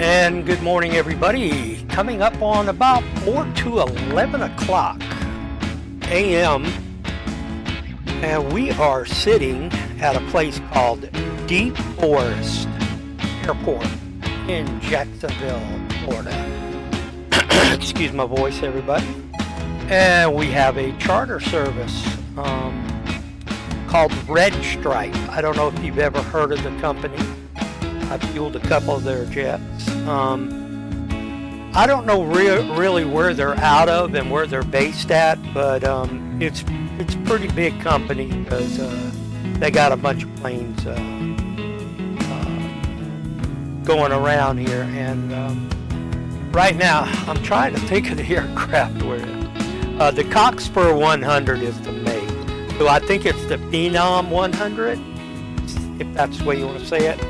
And good morning, everybody. Coming up on about 4 to 11 o'clock a.m. and we are sitting at a place called Deep Forest Airport in Jacksonville, Florida. Excuse my voice, everybody. And we have a charter service called Red Stripe. I don't know if you've ever heard of the company. I fueled a couple of their jets. I don't know really where they're out of and where they're based at, but it's a pretty big company because they got a bunch of planes going around here. And right now, I'm trying to think of the aircraft we're in. The Cockspur 100 is the make. So I think it's the Phenom 100, if that's the way you want to say it.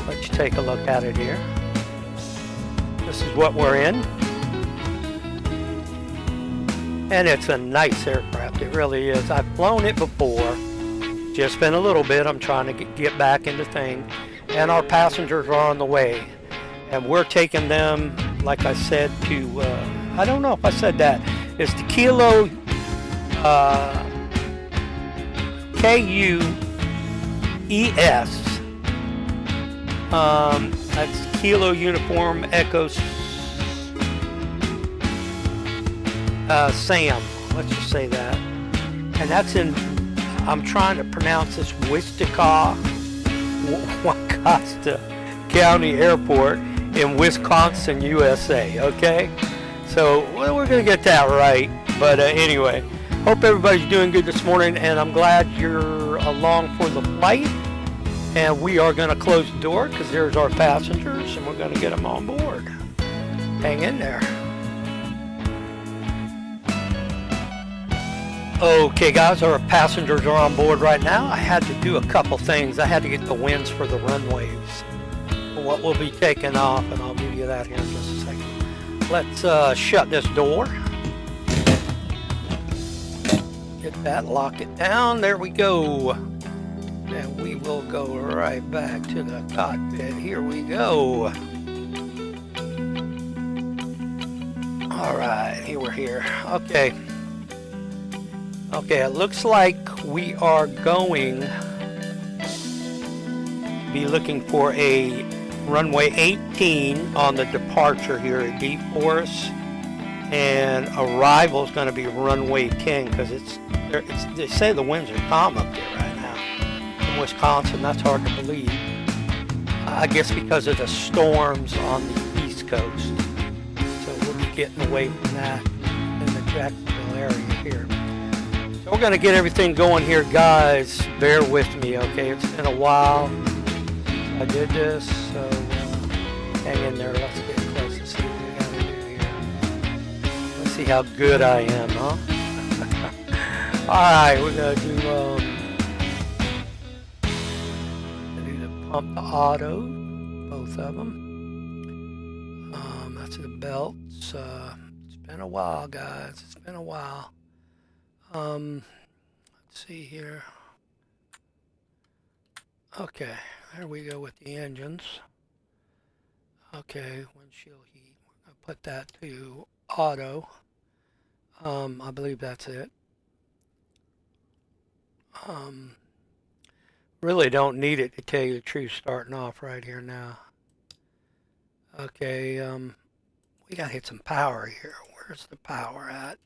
Let's take a look at it here. This is what we're in. And it's a nice aircraft, it really is. I've flown it before, just been a little bit. I'm trying to get back into things. And our passengers are on the way. And we're taking them, like I said, to, I don't know if I said that. It's the Kilo, KUES. That's Kilo Uniform Echo Sam. Let's just say that. And that's in, I'm trying to pronounce this, Wichita County Airport in Wisconsin, USA. Okay? So we're going to get that right. But anyway, hope everybody's doing good this morning, and I'm glad you're along for the flight. And we are going to close the door because there's our passengers, and we're going to get them on board. Hang in there. Okay, guys, our passengers are on board right now. I had to do a couple things. I had to get the winds for the runways, what will be taking off, and I'll give you that here in just a second. Let's shut this door. Get that, lock it down. There we go. And we will go right back to the cockpit. Here we go. All right, here we're here. Okay. Okay, it looks like we are going to be looking for a runway 18 on the departure here at Deep Forest. And arrival is going to be runway 10 because they say the winds are calm up there right now. Wisconsin, that's hard to believe. I guess because of the storms on the East Coast. So we'll be getting away from that in the Jacksonville area here. So we're going to get everything going here, guys. Bear with me, okay? It's been a while since I did this, so hang in there. Let's get close to see what we got to do here. Let's see how good I am, huh? Alright, we're going to do pump the auto, both of them. That's the belts. It's been a while, guys. It's been a while. Let's see here. Okay, there we go with the engines. Okay, windshield heat. We're gonna put that to auto. I believe that's it. Really don't need it to tell you the truth starting off right here now. Okay, we gotta hit some power here. Where's the power at?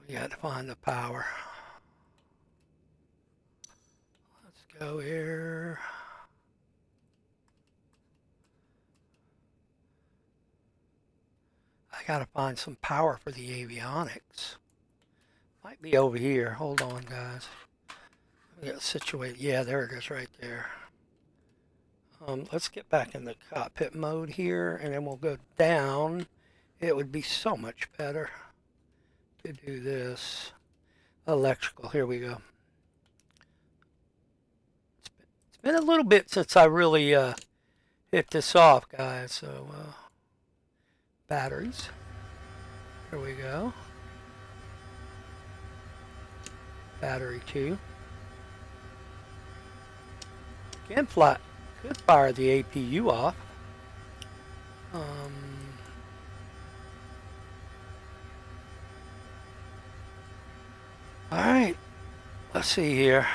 We gotta find the power. Let's go here. I gotta find some power for the avionics. Might be over here. Hold on, guys. Yeah, situated. Yeah, there it is right there. Let's get back in the cockpit mode here, and then we'll go down. It would be so much better to do this. Electrical, here we go. It's been a little bit since I really hit this off, guys. So, batteries. Here we go. Battery 2. Could fire the APU off. Let's see here.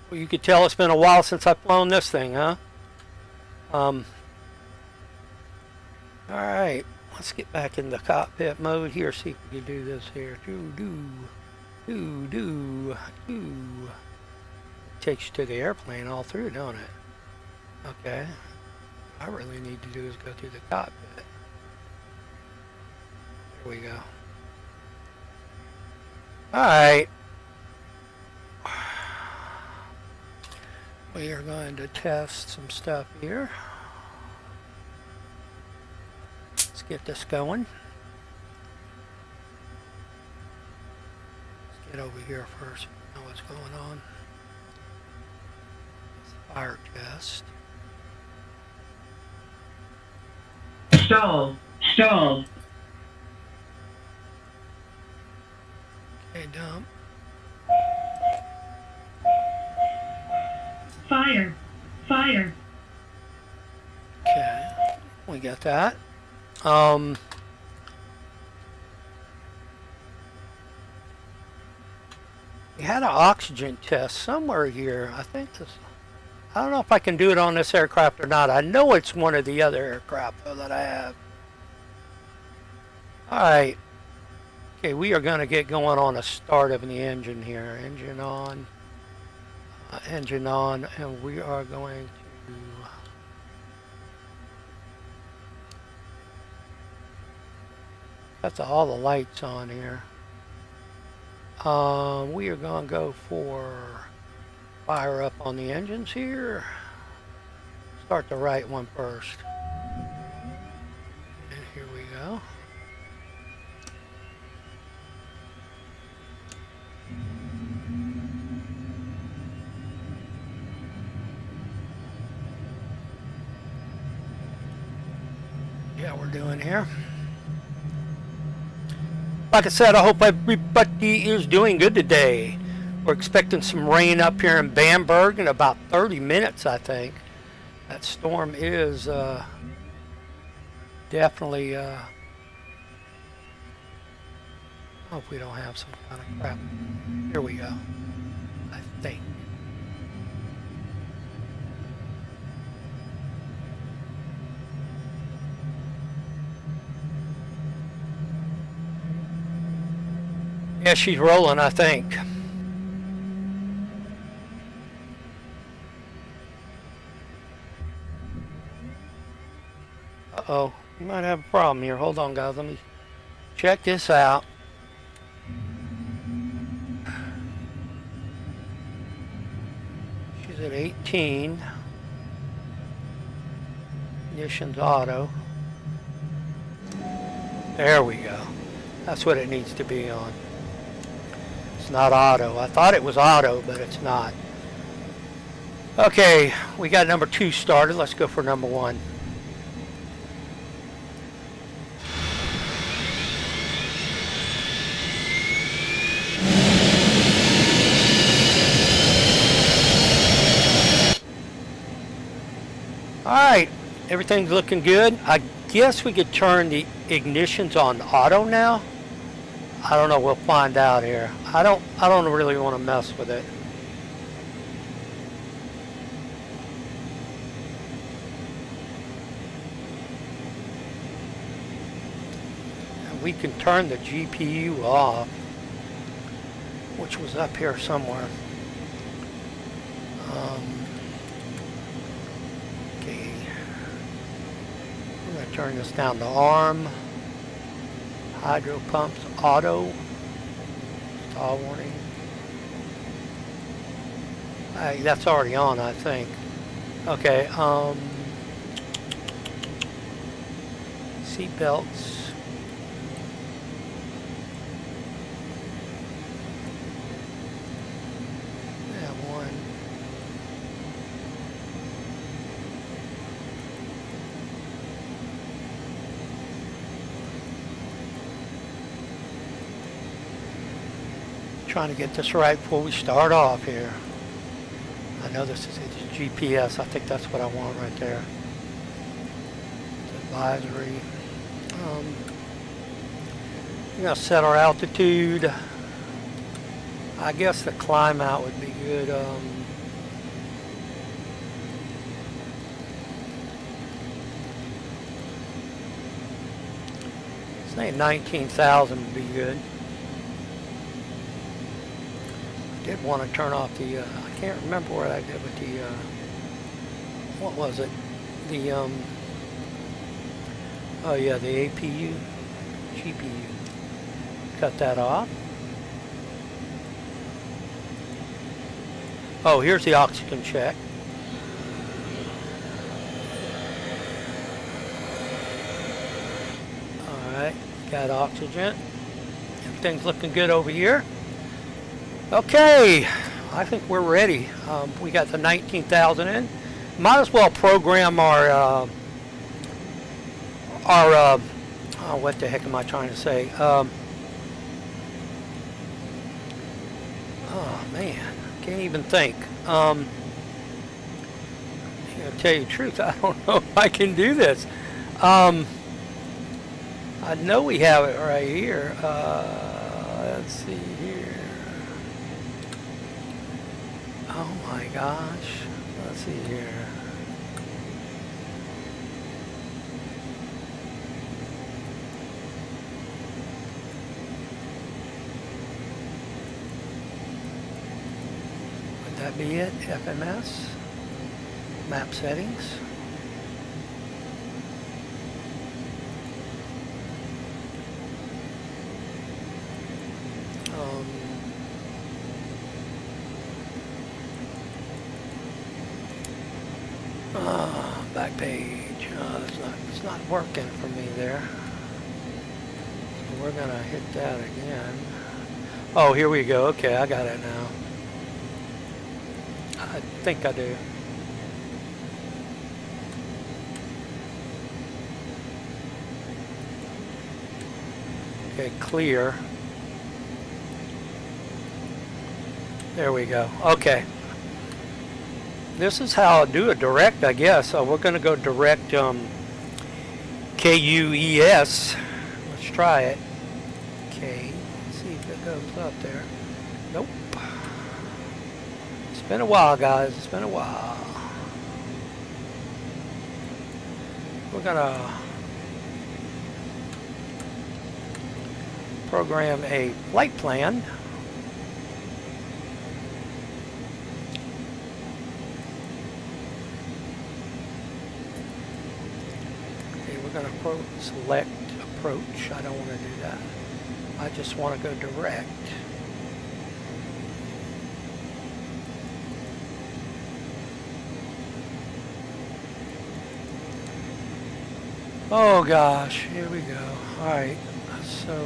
Well, you could tell it's been a while since I've flown this thing, huh? Alright, let's get back in the cockpit mode here, see if we can do this here. Takes you to the airplane all through, don't it? Okay. What I really need to do is go through the cockpit. There we go. Alright. We are going to test some stuff here. Let's get this going. Let's get over here first. Know what's going on. Fire test. Stall. Stall. Okay, dump. Fire. Fire. Okay, we got that. We had an oxygen test somewhere here. I think this. I don't know if I can do it on this aircraft or not. I know it's one of the other aircraft though that I have. Alright. Okay, we are going to get going on a start of the engine here. Engine on. Engine on. And we are going to... That's all the lights on here. We are going to go for... Fire up on the engines here. Start the right one first. And here we go. Yeah, we're doing here. Like I said, I hope everybody is doing good today. We're expecting some rain up here in Bamberg in about 30 minutes, I think. That storm is definitely... hope we don't have some kind of crap. Here we go, I think. Yeah, she's rolling, I think. Uh-oh, we might have a problem here. Hold on, guys. Let me check this out. She's at 18. Ignition's auto. There we go. That's what it needs to be on. It's not auto. I thought it was auto, but it's not. Okay, we got number 2 started. Let's go for number 1. Alright, everything's looking good. I guess we could turn the ignitions on auto now. I don't know, we'll find out here. I don't really want to mess with it. And we can turn the GPU off, which was up here somewhere. Okay, we're going to turn this down to arm. Hydro pumps auto. Stall warning. That's already on, I think. Okay, seat belts. Trying to get this right before we start off here. I know this is GPS. I think that's what I want right there. It's advisory. We're gonna set our altitude. I guess the climb out would be good. Say 19,000 would be good. Did want to turn off the, I can't remember what I did with the, what was it? The, oh yeah, the APU, GPU. Cut that off. Oh, here's the oxygen check. Alright, got oxygen. Everything's looking good over here. Okay, I think we're ready. We got the 19,000 in. Might as well program our, oh, what the heck am I trying to say? Oh man, can't even think. To tell you the truth, I don't know if I can do this. I know we have it right here. Let's see here. Oh my gosh. Let's see here. Would that be it? FMS? Map settings? Back page. It's not working for me there. So we're gonna hit that again. Oh, here we go. Okay, I got it now. I think I do. Okay, clear. There we go. Okay. This is how I do a direct, I guess. So we're going to go direct KUES. Let's try it. Okay, let's see if it goes up there. Nope. It's been a while, guys. It's been a while. We're going to program a flight plan. Going to select approach. I don't want to do that. I just want to go direct. Oh gosh, here we go. Alright, so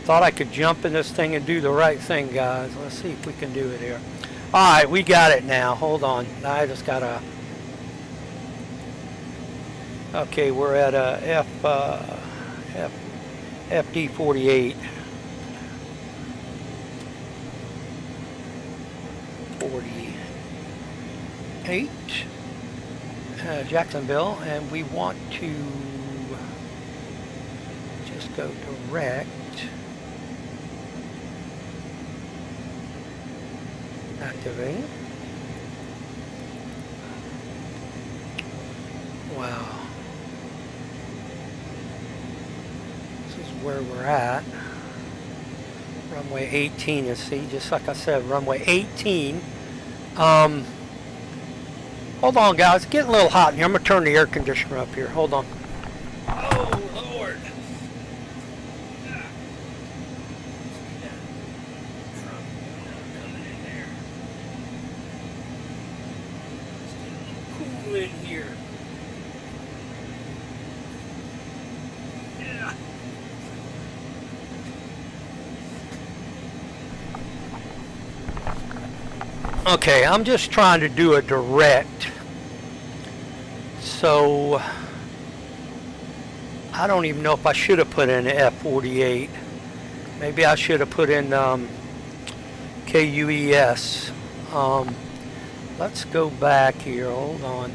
thought I could jump in this thing and do the right thing, guys. Let's see if we can do it here. Alright, we got it now. Hold on. I just gotta. Okay, we're at FD48. 48. Jacksonville, and we want to just go direct. Activate. Wow. Where we're at. Runway 18, you see, just like I said, runway 18. Hold on, guys, it's getting a little hot in here. I'm gonna turn the air conditioner up here. Hold on. Oh Lord. It's cool in here. Okay, I'm just trying to do a direct, so I don't even know if I should have put in F48. Maybe I should have put in KUES. Let's go back here, hold on.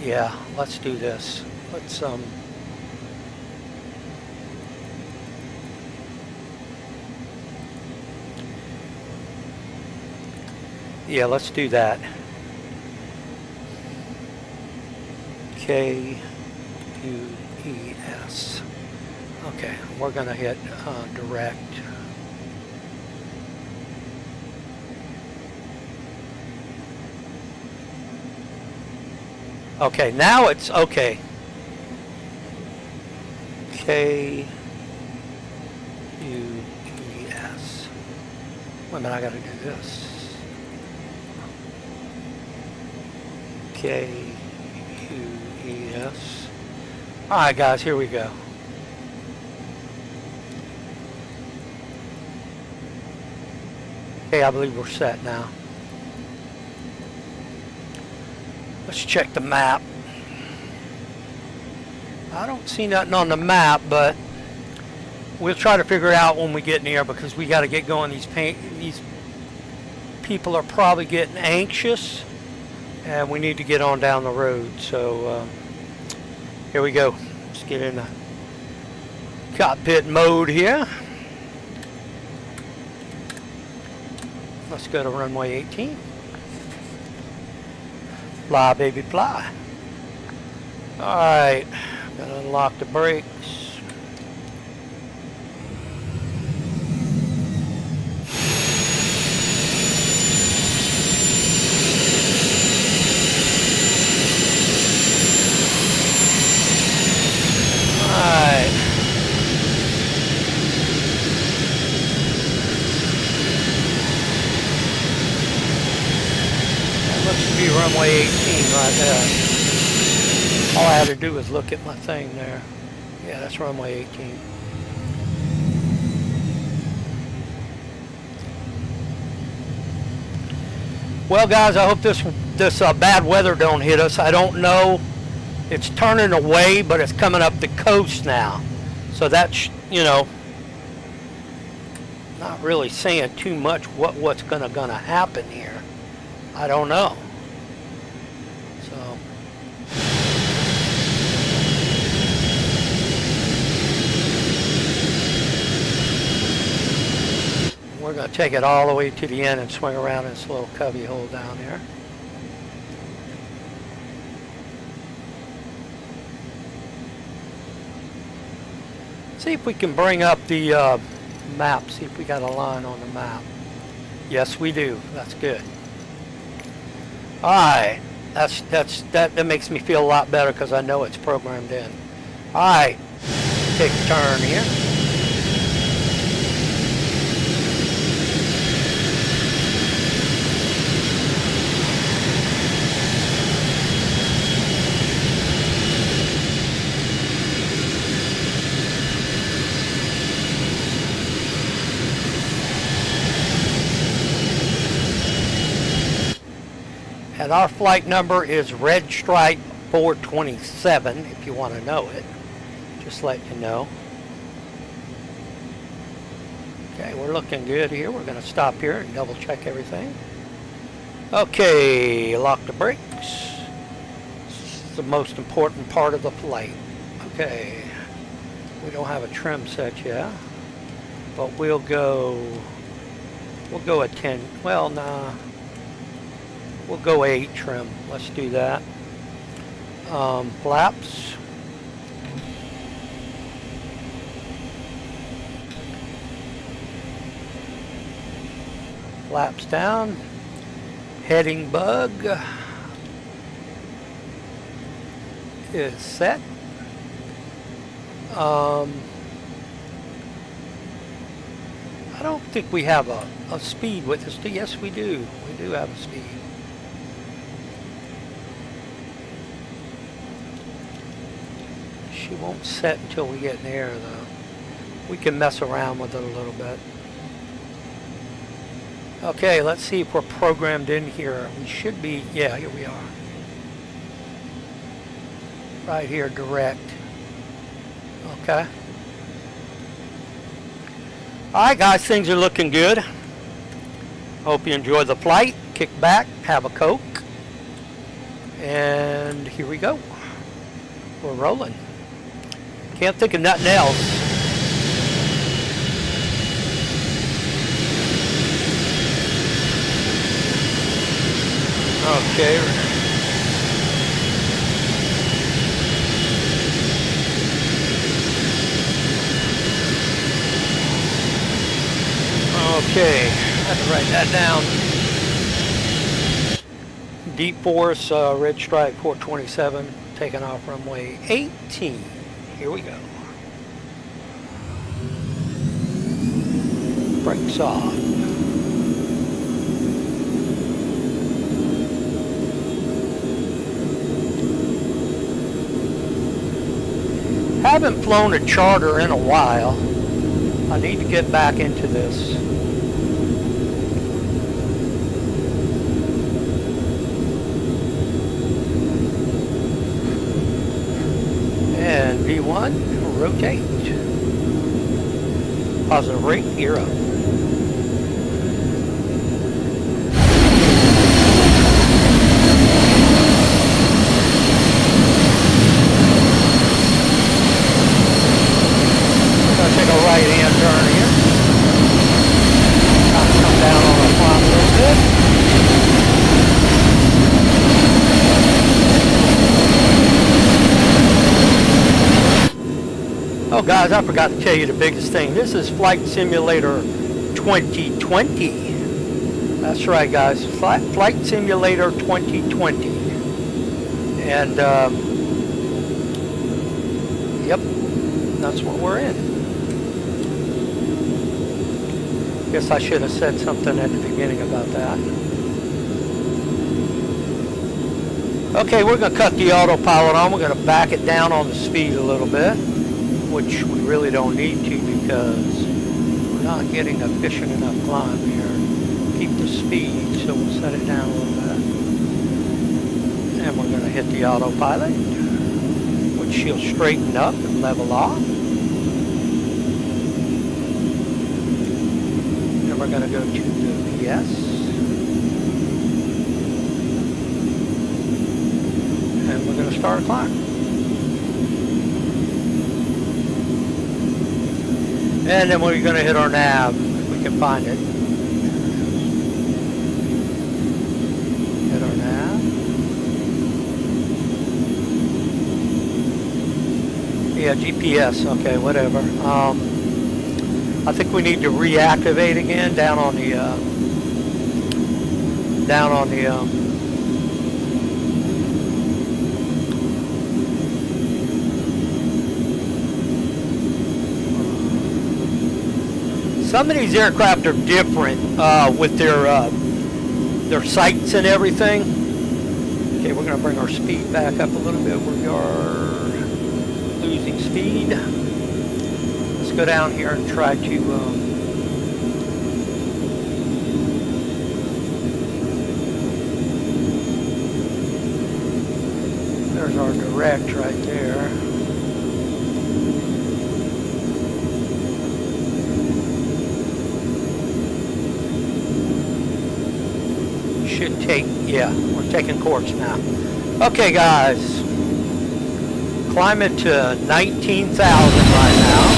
Yeah, let's do this. Let's yeah, let's do that. KUES. Okay, we're gonna hit direct. Okay, now it's okay. KUES. Wait a minute, I gotta do this. KUES. Alright guys, here we go. Okay, I believe we're set now. Let's check the map. I don't see nothing on the map, but we'll try to figure it out when we get near, because we got to get going. These people are probably getting anxious, and we need to get on down the road. So here we go. Let's get in the cockpit mode here. Let's go to runway 18. Fly, baby, fly. Alright, gotta unlock the brakes. Alright. That looks to be runway 18 right there. All I had to do was look at my thing there. Yeah, that's runway 18. Well, guys, I hope this bad weather don't hit us. I don't know. It's turning away, but it's coming up the coast now. So that's, you know, not really saying too much what's gonna happen here. I don't know. So we're going to take it all the way to the end and swing around in this little cubby hole down there. See if we can bring up the map, see if we got a line on the map. Yes, we do. That's good. Alright, that makes me feel a lot better, because I know it's programmed in. Alright, take a turn here. And our flight number is Red Stripe 427, if you want to know it. Just let you know. Okay, we're looking good here. We're going to stop here and double check everything. Okay, lock the brakes. This is the most important part of the flight. Okay, we don't have a trim set yet, but we'll go at 10. Well, nah. We'll go 8 trim. Let's do that. Flaps. Flaps down. Heading bug is set. I don't think we have a speed with us. Yes, we do. We do have a speed. She won't set until we get in the air, though. We can mess around with it a little bit. Okay, let's see if we're programmed in here. We should be. Yeah, here we are. Right here, direct. Okay. Alright, guys, things are looking good. Hope you enjoy the flight. Kick back, have a Coke, And here we go. We're rolling. Can't think of nothing else. Okay. Okay, I have to write that down. Deep Forest, Red Stripe 427, taking off runway 18. Here we go. Brakes off. Haven't flown a charter in a while. I need to get back into this. And V1, rotate. Positive rate, gear up. We're going to take a right-hand turn here. Kind of come down on the climb a little bit. Oh guys, I forgot to tell you the biggest thing. This is Flight Simulator 2020. That's right guys, Flight Simulator 2020. And yep, that's what we're in. Guess I should have said something at the beginning about that. Okay, we're going to cut the autopilot on. We're going to back it down on the speed a little bit, which we really don't need to because we're not getting efficient enough climb here. Keep the speed, so we'll set it down a little bit. And we're going to hit the autopilot, which she'll straighten up and level off. And we're going to go to the PS. And we're going to start a climb. And then we're going to hit our nav, if we can find it. Hit our nav. Yeah, GPS, okay, whatever. I think we need to reactivate again down on the, some of these aircraft are different with their sights and everything. Okay, we're going to bring our speed back up a little bit. We are losing speed. Let's go down here and try to there's our direct right there. Should take, yeah, we're taking course now. Okay guys, climbing to 19,000 right now.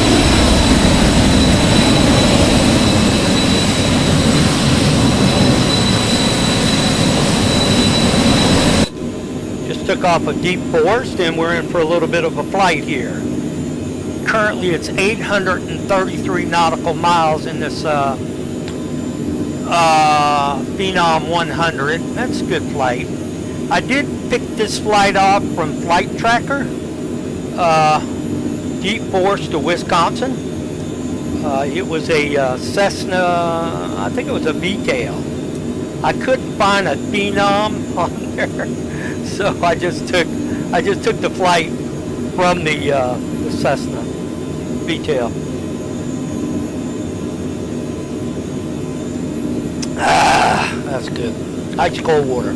Just took off a Deep Forest and we're in for a little bit of a flight here. Currently it's 833 nautical miles in this Phenom 100. That's a good flight. I did pick this flight off from Flight Tracker, Deep Forest to Wisconsin. It was a Cessna, I think it was a V-tail. I couldn't find a Phenom on there, so I just took the flight from the Cessna V-tail. That's good. Ice cold water.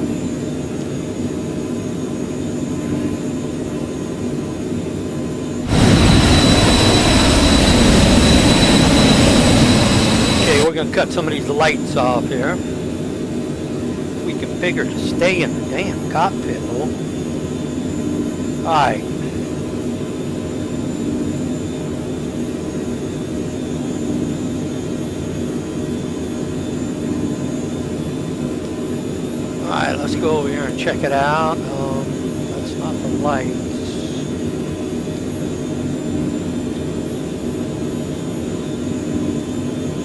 Okay, we're going to cut some of these lights off here. We can figure to stay in the damn cockpit hole. Alright. Alright, let's go over here and check it out. That's not the lights.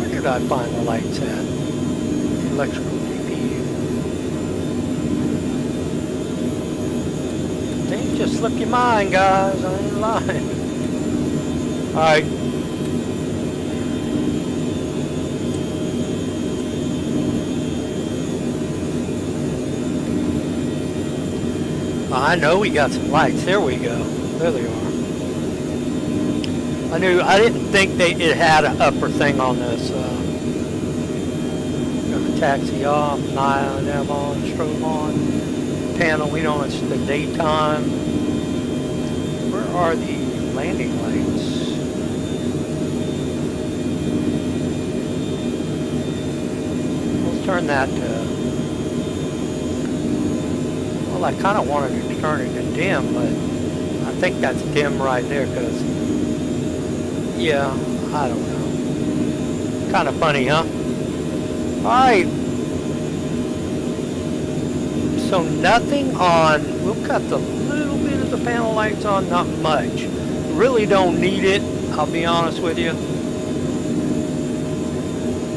Where did I find the lights at? Electrical PPU. Things just slip your mind, guys. I ain't lying. Alright. I know we got some lights. There we go. There they are. I didn't think it had an upper thing on this. Gonna taxi off, nav on, strobe on, panel. We know it's the daytime. Where are the landing lights? Let's turn that to. Well, I kind of wanted to turn it to dim, but I think that's dim right there because, yeah, I don't know. Kind of funny, huh? Alright. So nothing on, we'll cut the little bit of the panel lights on, not much. Really don't need it, I'll be honest with you.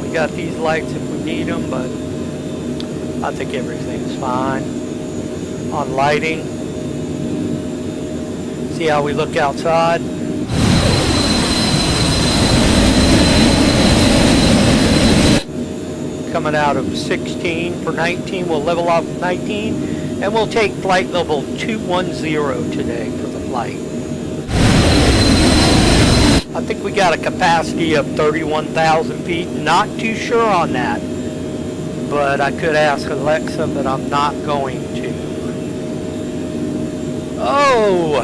We got these lights if we need them, but I think everything's fine. On lighting. See how we look outside? Coming out of 16 for 19, we'll level off 19, and we'll take flight level 210 today for the flight. I think we got a capacity of 31,000 feet, not too sure on that, but I could ask Alexa, but I'm not going to. Oh!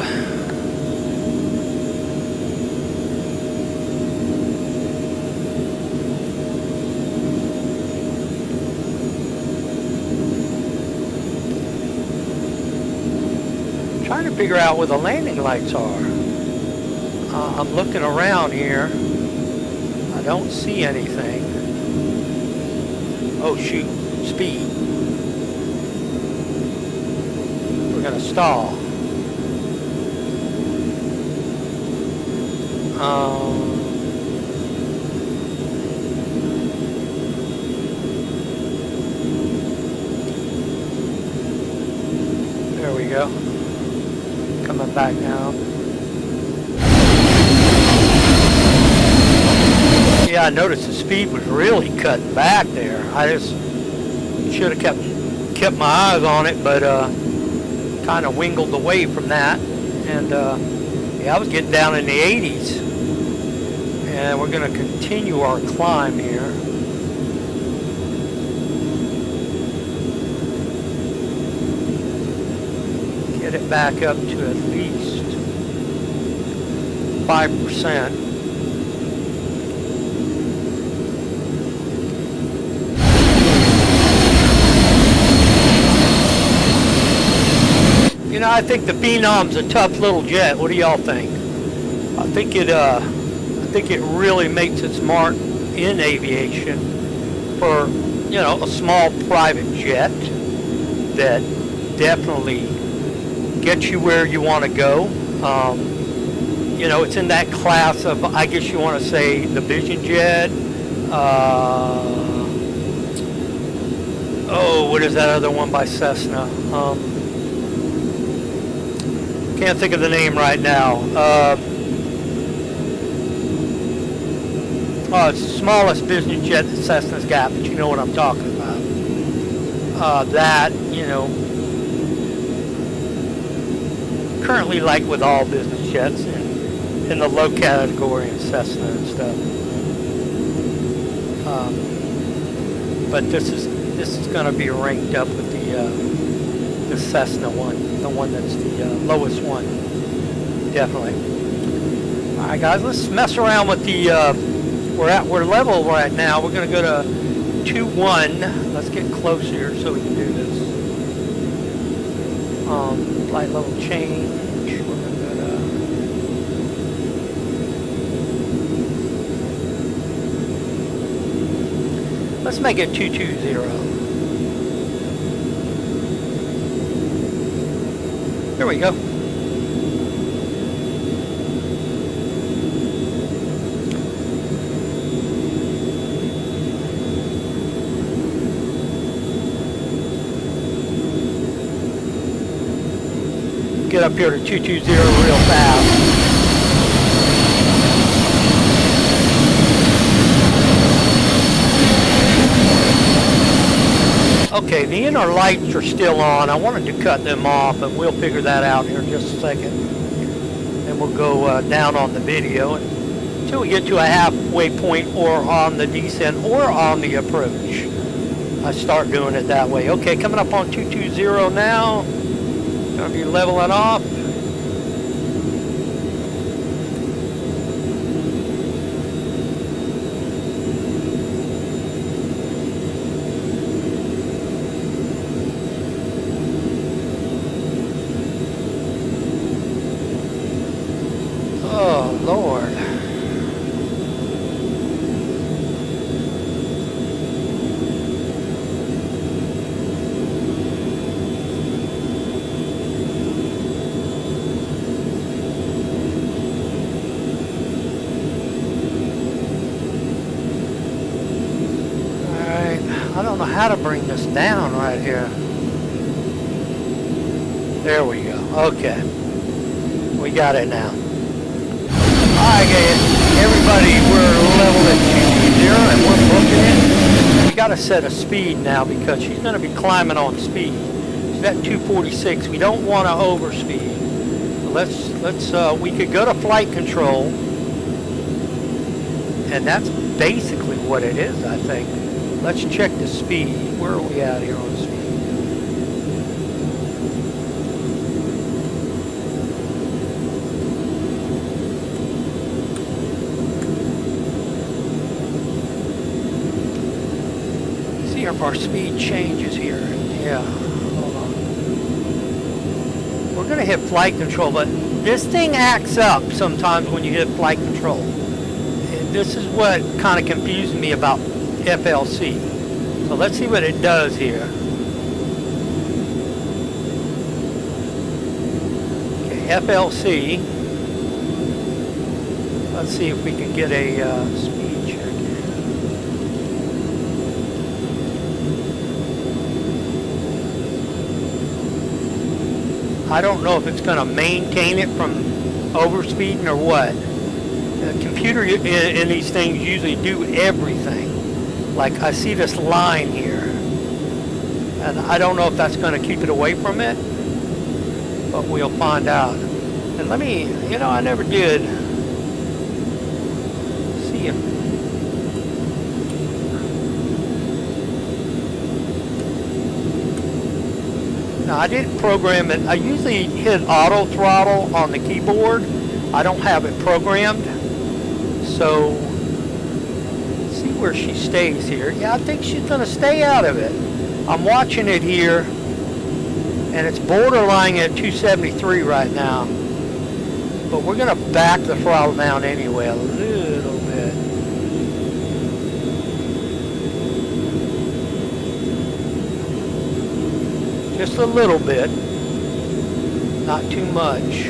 Trying to figure out where the landing lights are. I'm looking around here. I don't see anything. Oh shoot, speed. We're gonna stall. There we go. Coming back now. Yeah, I noticed the speed was really cutting back there. I just should have kept my eyes on it, but kind of wingled away from that. And yeah, I was getting down in the 80s. And we're going to continue our climb here. Get it back up to at least 5%. You know, I think the Phenom's a tough little jet. What do y'all think? I think it really makes its mark in aviation for, you know, a small private jet that definitely gets you where you want to go. You know, it's in that class of, I guess you want to say, the Vision Jet. Oh, what is that other one by Cessna? Can't think of the name right now. Oh, it's the smallest business jet that Cessna's got, but you know what I'm talking about. That, you know, currently like with all business jets in the low category in Cessna and stuff. But this is going to be ranked up with the Cessna one, the one that's the lowest one, definitely. All right, guys, let's mess around with the. We're level right now. We're going to go to 2-1. Let's get closer so we can do this. Flight level change. We're gonna let's make it 220. There we go. Get up here to 220 real fast. Okay, the inner lights are still on. I wanted to cut them off, but we'll figure that out here in just a second. And we'll go down on the video until we get to a halfway point or on the descent or on the approach. I start doing it that way. Okay, coming up on 220 now. Gonna be leveling off. Oh, Lord. I don't know how to bring this down right here. There we go. Okay. We got it now. Alright guys, everybody, we're level at 220 and we're booking it. We got to set a speed now because she's going to be climbing on speed. She's at 246. We don't want to overspeed. We could go to flight control. And that's basically what it is, I think. Let's check the speed. Where are we at here on speed? See if our speed changes here. Yeah, hold on. We're gonna hit flight control, but this thing acts up sometimes when you hit flight control. And this is what kind of confused me about FLC. So let's see what it does here. Okay, FLC. Let's see if we can get a speed check here. I don't know if it's going to maintain it from overspeeding or what. The computer in these things usually do everything. Like I see this line here, and I don't know if that's going to keep it away from it, but we'll find out. And let me, I never did see it. Now I didn't program it. I usually hit auto throttle on the keyboard. I don't have it programmed, so where she stays here. Yeah, I think she's going to stay out of it. I'm watching it here, and it's borderline at 273 right now. But we're going to back the throttle down anyway a little bit. Just a little bit. Not too much.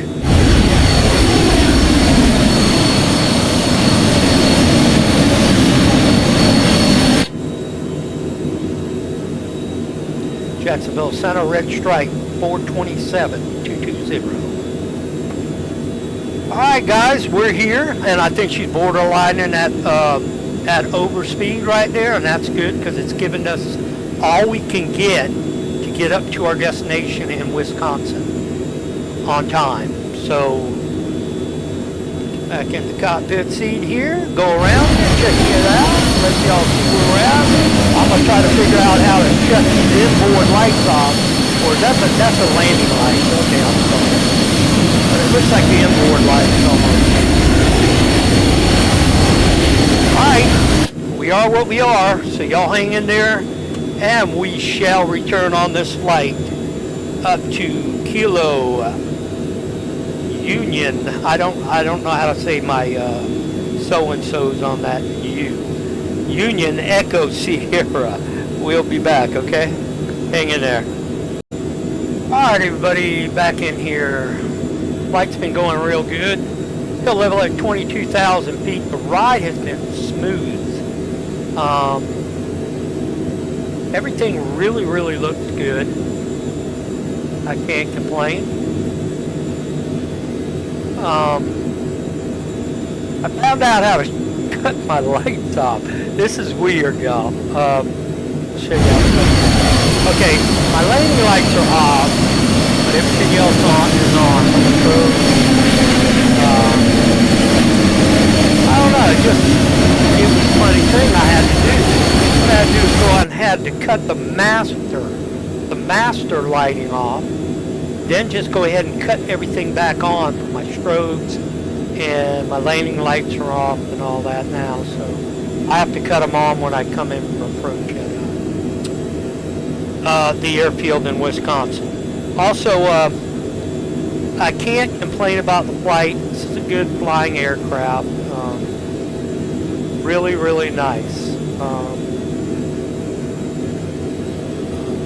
Jacksonville Center, red stripe, 427, 220. Alright guys, we're here, and I think she's borderlining at overspeed right there, and that's good because it's giving us all we can get to get up to our destination in Wisconsin on time. So, back in the cockpit seat here, go around and check it out, let y'all see where we're at. I'm going to try to figure out how to shut these inboard lights off. Or that's a landing light. Okay, I'm sorry. But it looks like the inboard light is almost. Alright, we are what we are, so y'all hang in there, and we shall return on this flight up to Kilo Union. I don't know how to say my so-and-sos on that Union Echo Sierra. We'll be back, okay? Hang in there. Alright everybody, back in here. Flight's been going real good. Still level at 22,000 feet. The ride has been smooth. Everything really looks good. I can't complain. I found out how to cut my lights off. This is weird, y'all. I'll show y'all. Okay, my landing lights are off, but everything else is on. I don't know, it was a funny thing I had to do. What I had to do is go on and had to cut the master lighting off, then just go ahead and cut everything back on for my strobes, and my landing lights are off and all that now, so I have to cut them on when I come in for approach at the airfield in Wisconsin. Also, I can't complain about the flight. This is a good flying aircraft. Really nice.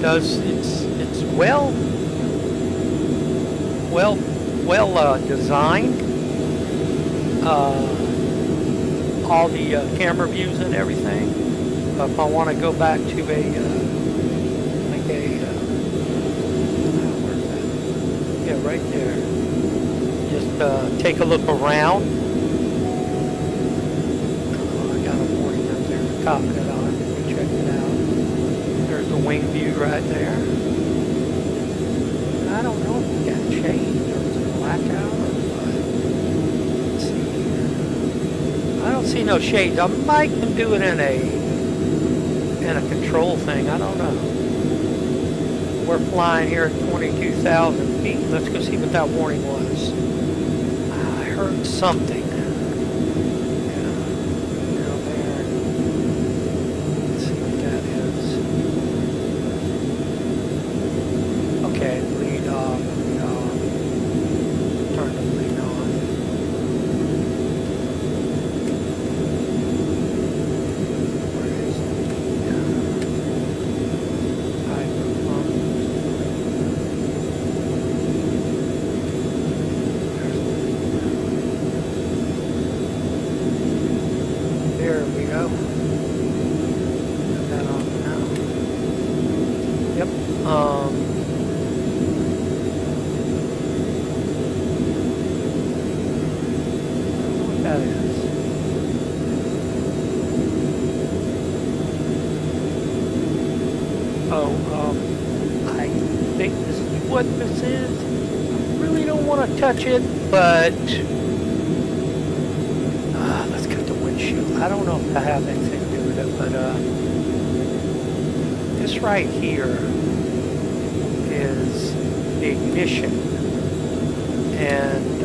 It's well designed. All the camera views and everything. If I want to go back to where's that? Yeah, right there. Just take a look around. I got a warning up there. The cockpit on. Check it out. There's the wing view right there. I don't know if we got shade or is it blackout or what. Let's see here. I don't see no shades. I might can do it in a control thing. I don't know. We're flying here at 22,000 feet. Let's go see what that warning was. I heard something. Down there. Let's see what that is. Okay, lead off. Turn the lead on. Where is it? There we go. Got that off now. Yep. What that is. I think this is what this is. I really don't want to touch it, but let's cut the windshield. I don't know if I have anything to do with it, but this right here is the ignition, and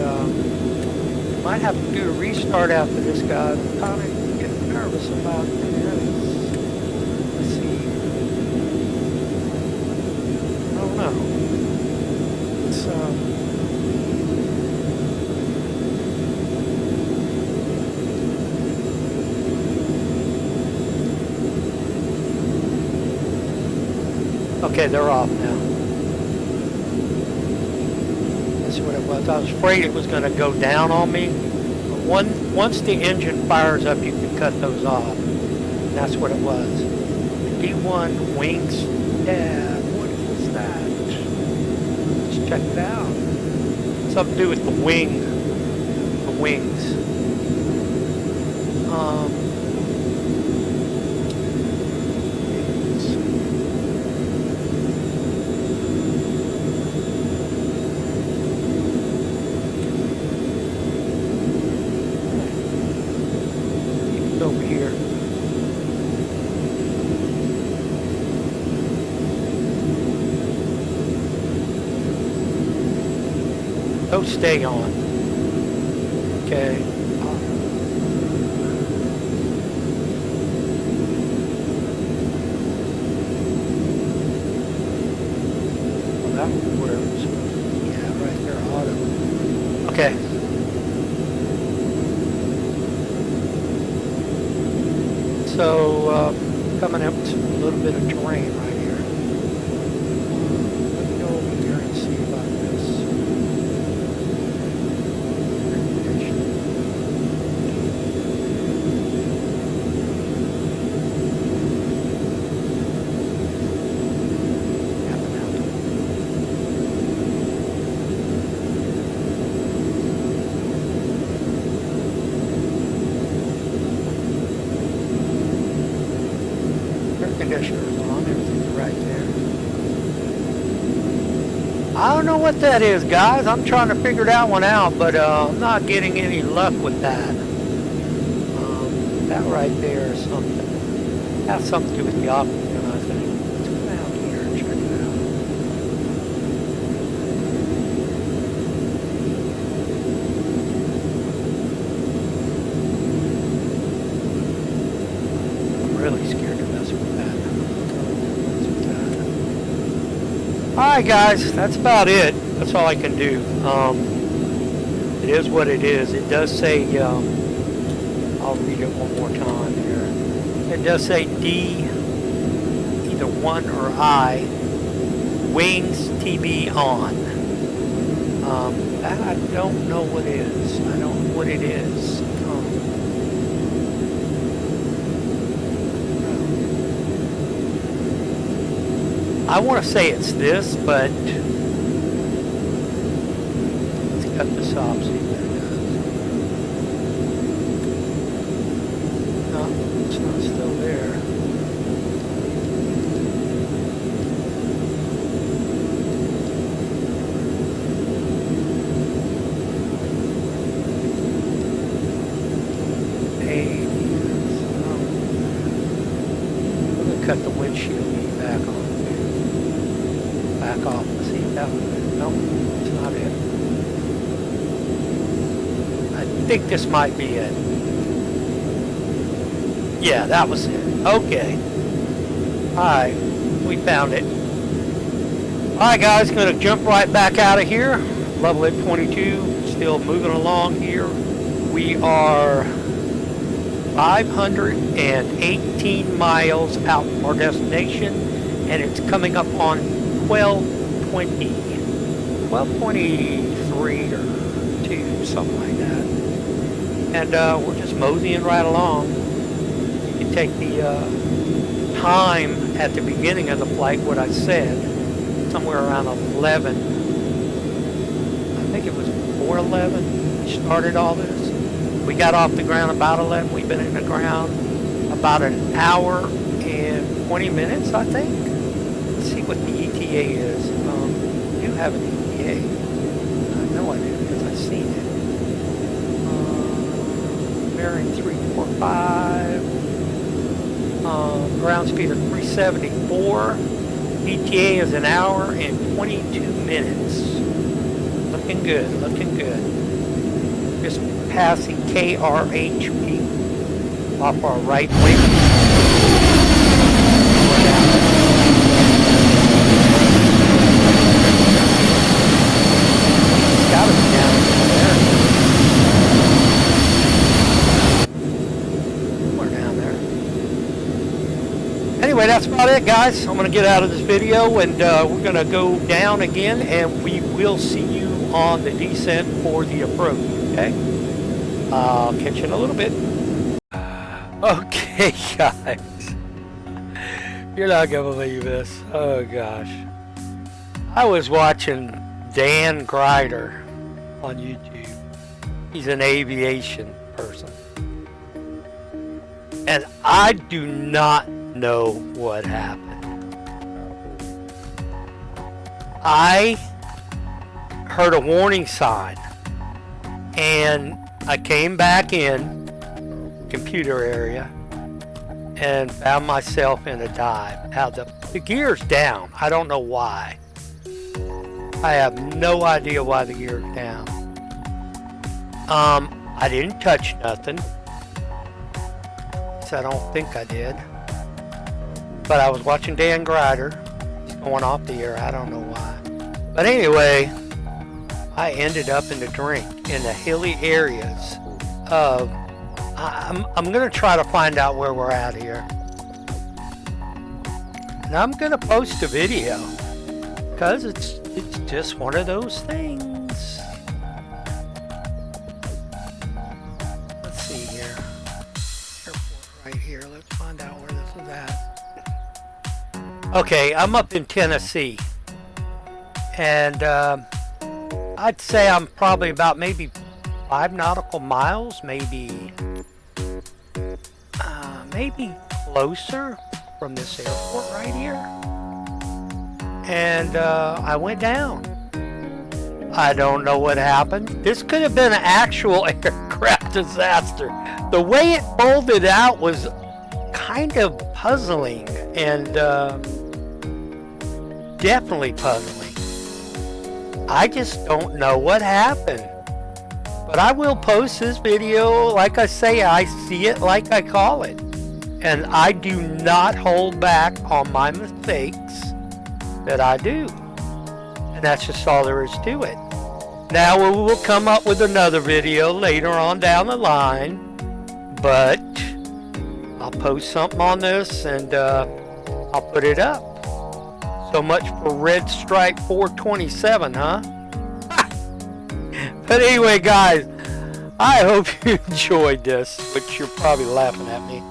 might have to do a restart after this, guys. I'm kind of getting nervous about this. Let's see. I don't know. It's okay, they're off now. That's what it was. I was afraid it was going to go down on me. But once the engine fires up, you can cut those off. And that's what it was. D1 wings. Yeah, what was that? Let's check it out. Something to do with the wing. The wings. Over here. Those stay on. Okay. Well, that would work. So, coming up to a little bit of terrain right here. Let me go over here and see about this. Conditioners on, everything's right there. I don't know what that is, guys. I'm trying to figure that one out, but I'm not getting any luck with that. That right there is something. Has something to do with the oxygen, I think. Let's go down here and check it out. I'm really scared to mess with that. Alright guys, that's about it. That's all I can do. It is what it is. It does say, I'll read it one more time here. It does say D, either 1 or I, wings TB on. That I don't know what it is. I don't know what it is. I want to say it's this, but let's cut this off, see what it does. No, it's not still there. Hey, I'm going to cut the windshield back on. Back off. Let's see if that one. No, it's not it. I think this might be it. Yeah, that was it. Okay. Alright, we found it. Alright guys, gonna jump right back out of here. Level at 22, still moving along here. We are 518 miles out from our destination, and it's coming up on 1223 or 2, something like that. And we're just moseying right along. You can take the time at the beginning of the flight, what I said, somewhere around 11. I think it was 4:11 we started all this. We got off the ground about 11. We've been in the ground about an hour and 20 minutes, I think. Let's see what the ETA is. We do have an ETA. I know I do because I've seen it. Bearing 345. Ground speed of 374. ETA is an hour and 22 minutes. Looking good, looking good. Just passing KRHP off our right wing. Gotta be down there. We're down there. Anyway, that's about it, guys. I'm gonna get out of this video, and we're gonna go down again, and we will see you on the descent for the approach. Okay? I'll catch you in a little bit. Okay, guys. You're not gonna believe this. Oh gosh. I was watching Dan Girder on YouTube. He's an aviation person. And I do not know what happened. I heard a warning sign, and I came back in computer area and found myself in a dive. Now the gear's down. I don't know why. I have no idea why the gear's down. I didn't touch nothing, so I don't think I did. But I was watching Dan Girder. He's going off the air. I don't know why. But anyway, I ended up in the drink in the hilly areas of I'm gonna try to find out where we're at here. And I'm gonna post a video because it's just one of those things. Let's see here. Airport right here. Let's find out where this is at. Okay, I'm up in Tennessee. And I'd say I'm probably about maybe 5 nautical miles, maybe closer from this airport right here. And I went down. I don't know what happened. This could have been an actual aircraft disaster. The way it folded out was kind of puzzling and definitely puzzling. I just don't know what happened. But I will post this video, like I say, I see it like I call it. And I do not hold back on my mistakes that I do. And that's just all there is to it. Now we will come up with another video later on down the line. But I'll post something on this and I'll put it up. So much for Red Stripe 427, huh? But anyway, guys, I hope you enjoyed this, which you're probably laughing at me.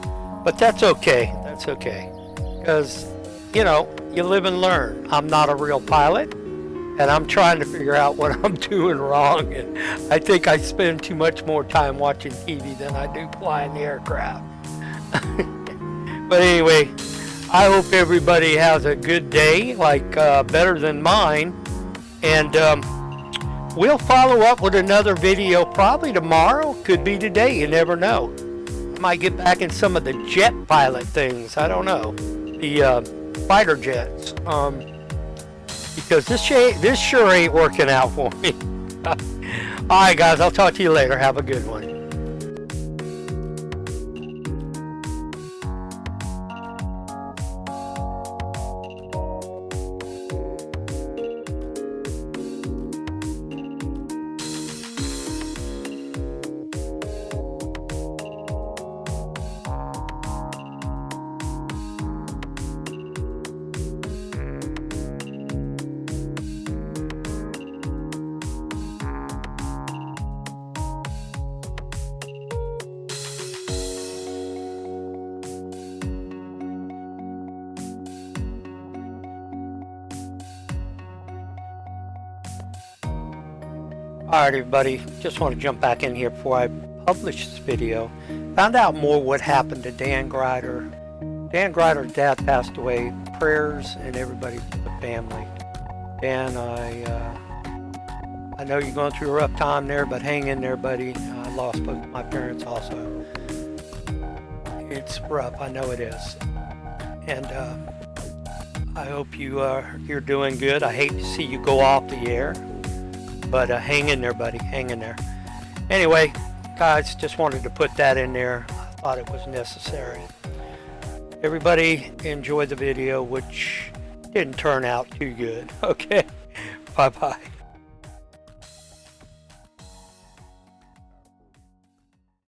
But that's okay. That's okay. Because, you know, you live and learn. I'm not a real pilot, and I'm trying to figure out what I'm doing wrong. And I think I spend too much more time watching TV than I do flying the aircraft. But anyway, I hope everybody has a good day, like better than mine. And we'll follow up with another video probably tomorrow. Could be today. You never know. I might get back in some of the jet pilot things. I don't know. The fighter jets. Because this sure ain't working out for me. Alright, guys. I'll talk to you later. Have a good one. Alright everybody, just want to jump back in here before I publish this video. Found out more what happened to Dan Girder. Dan Girder's dad passed away. Prayers and everybody for the family. Dan, I know you're going through a rough time there, but hang in there, buddy. I lost both my parents also. It's rough, I know it is. And I hope you're doing good. I hate to see you go off the air. But hang in there, buddy. Hang in there. Anyway, guys, just wanted to put that in there. I thought it was necessary. Everybody enjoyed the video, which didn't turn out too good. Okay. Bye-bye.